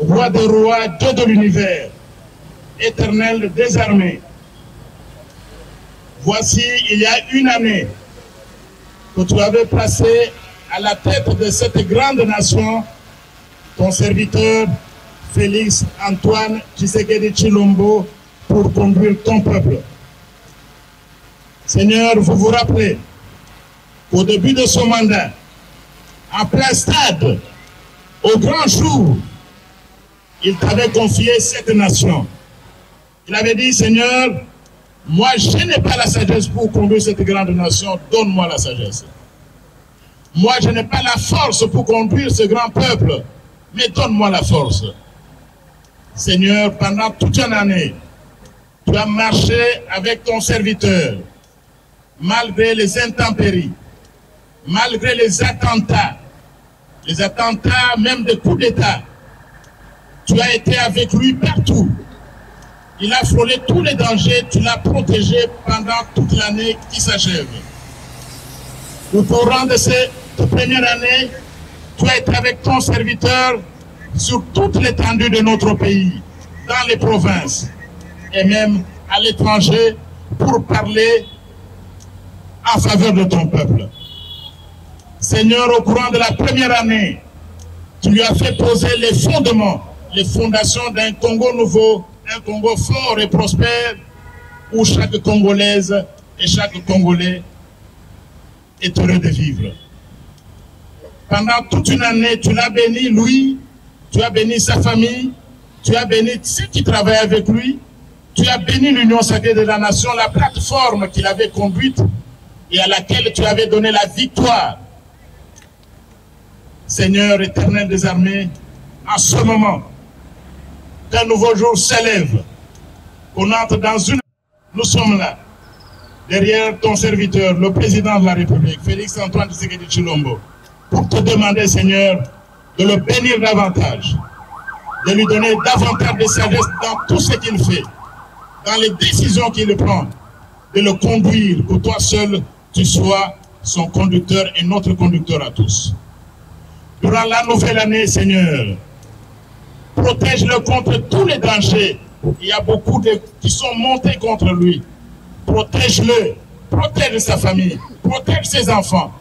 roi des rois, Dieu de l'univers, éternel des armées. Voici, il y a une année que tu avais placé à la tête de cette grande nation ton serviteur Félix Antoine Tshisekedi Tshilombo pour conduire ton peuple. Seigneur, vous vous rappelez qu'au début de son mandat, en plein stade, au grand jour, il t'avait confié cette nation. Il avait dit, Seigneur, moi je n'ai pas la sagesse pour conduire cette grande nation, donne-moi la sagesse. Moi je n'ai pas la force pour conduire ce grand peuple, mais donne-moi la force. Seigneur, pendant toute une année, tu as marché avec ton serviteur, malgré les intempéries, malgré les attentats même des coups d'État. Tu as été avec lui partout. Il a frôlé tous les dangers, tu l'as protégé pendant toute l'année qui s'achève. Au courant de cette première année, tu as été avec ton serviteur sur toute l'étendue de notre pays, dans les provinces et même à l'étranger pour parler en faveur de ton peuple. Seigneur, au courant de la première année, tu lui as fait poser les fondements, les fondations d'un Congo nouveau, un Congo fort et prospère, où chaque Congolaise et chaque Congolais est heureux de vivre. Pendant toute une année, tu l'as béni, lui, tu as béni sa famille, tu as béni ceux qui travaillent avec lui, tu as béni l'Union sacrée de la nation, la plateforme qu'il avait conduite et à laquelle tu avais donné la victoire. Seigneur éternel des armées, en ce moment, qu'un nouveau jour s'élève, qu'on entre dans une... Nous sommes là, derrière ton serviteur, le président de la République, Félix Antoine Tshisekedi Tshilombo, pour te demander, Seigneur, de le bénir davantage, de lui donner davantage de sagesse dans tout ce qu'il fait, dans les décisions qu'il prend, de le conduire, que toi seul, tu sois son conducteur et notre conducteur à tous. Durant la nouvelle année, Seigneur, protège-le contre tous les dangers. Il y a beaucoup qui sont montés contre lui. Protège-le, protège sa famille, protège ses enfants,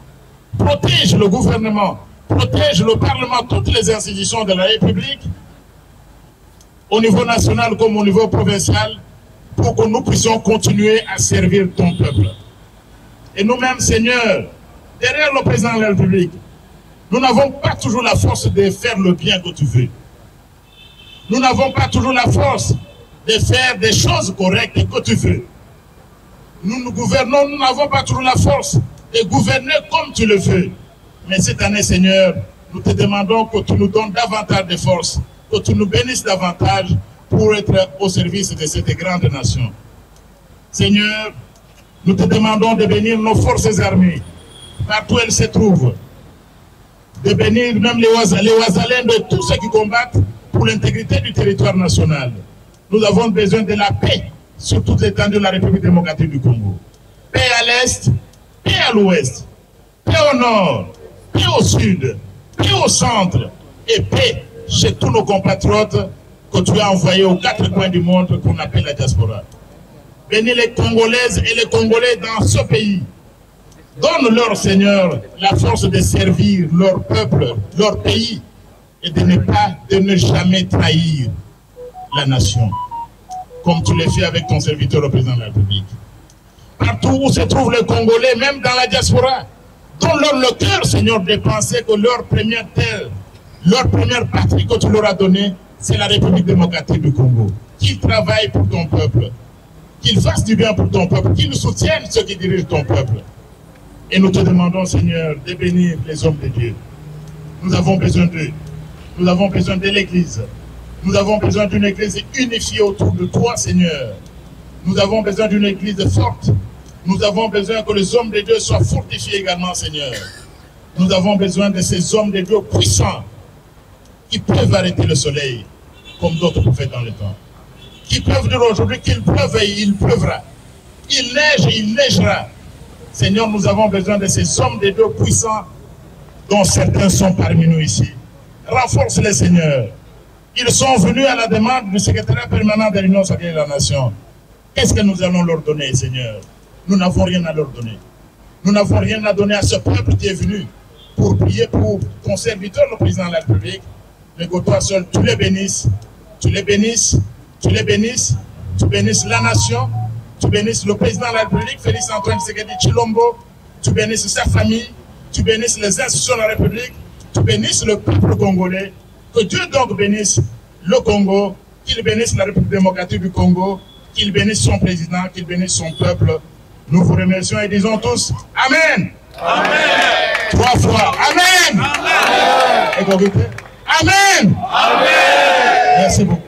protège le gouvernement, protège le Parlement, toutes les institutions de la République, au niveau national comme au niveau provincial, pour que nous puissions continuer à servir ton peuple. Et nous-mêmes, Seigneur, derrière le président de la République, nous n'avons pas toujours la force de faire le bien que tu veux. Nous n'avons pas toujours la force de faire des choses correctes que tu veux. Nous gouvernons, nous n'avons pas toujours la force de gouverner comme tu le veux. Mais cette année, Seigneur, nous te demandons que tu nous donnes davantage de force, que tu nous bénisses davantage pour être au service de cette grande nation. Seigneur, nous te demandons de bénir nos forces armées, partout où elles se trouvent, de bénir même les Ouazalènes de tous ceux qui combattent pour l'intégrité du territoire national. Nous avons besoin de la paix sur toute l'étendue de la République démocratique du Congo. Paix à l'est, paix à l'ouest, paix au nord, paix au sud, paix au centre et paix chez tous nos compatriotes que tu as envoyés aux 4 coins du monde qu'on appelle la diaspora. Bénis les Congolaises et les Congolais dans ce pays. Donne-leur, Seigneur, la force de servir leur peuple, leur pays, et de ne jamais trahir la nation, comme tu l'as fait avec ton serviteur, le président de la République. Partout où se trouvent les Congolais, même dans la diaspora, donne-leur le cœur, Seigneur, de penser que leur première terre, leur première patrie que tu leur as donnée, c'est la République démocratique du Congo. Qu'ils travaillent pour ton peuple, qu'ils fassent du bien pour ton peuple, qu'ils soutiennent ceux qui dirigent ton peuple. Et nous te demandons, Seigneur, de bénir les hommes de Dieu. Nous avons besoin d'eux. Nous avons besoin de l'Église. Nous avons besoin d'une Église unifiée autour de toi, Seigneur. Nous avons besoin d'une Église forte. Nous avons besoin que les hommes de Dieu soient fortifiés également, Seigneur. Nous avons besoin de ces hommes de Dieu puissants qui peuvent arrêter le soleil, comme d'autres prophètes dans le temps. Qui peuvent dire aujourd'hui qu'il pleuve et il pleuvra. Il neige et il neigera. Seigneur, nous avons besoin de ces hommes de Dieu puissants, dont certains sont parmi nous ici. Renforce-les, Seigneur. Ils sont venus à la demande du secrétaire permanent de l'Union sacrée de la Nation. Qu'est-ce que nous allons leur donner, Seigneur? Nous n'avons rien à leur donner. Nous n'avons rien à donner à ce peuple qui est venu pour prier pour ton serviteur, le président de la République. Mais que toi seul, tu les bénisses, tu les bénisses, tu les bénisses, tu bénisses la nation, tu bénisses le président de la République, Félix Antoine Tshisekedi Tshilombo, tu bénisses sa famille, tu bénisses les institutions de la République, tu bénisses le peuple congolais. Que Dieu donc bénisse le Congo, qu'il bénisse la République démocratique du Congo, qu'il bénisse son président, qu'il bénisse son peuple. Nous vous remercions et disons tous Amen. Amen. 3 fois. Amen. Amen. Amen. Amen. Merci beaucoup.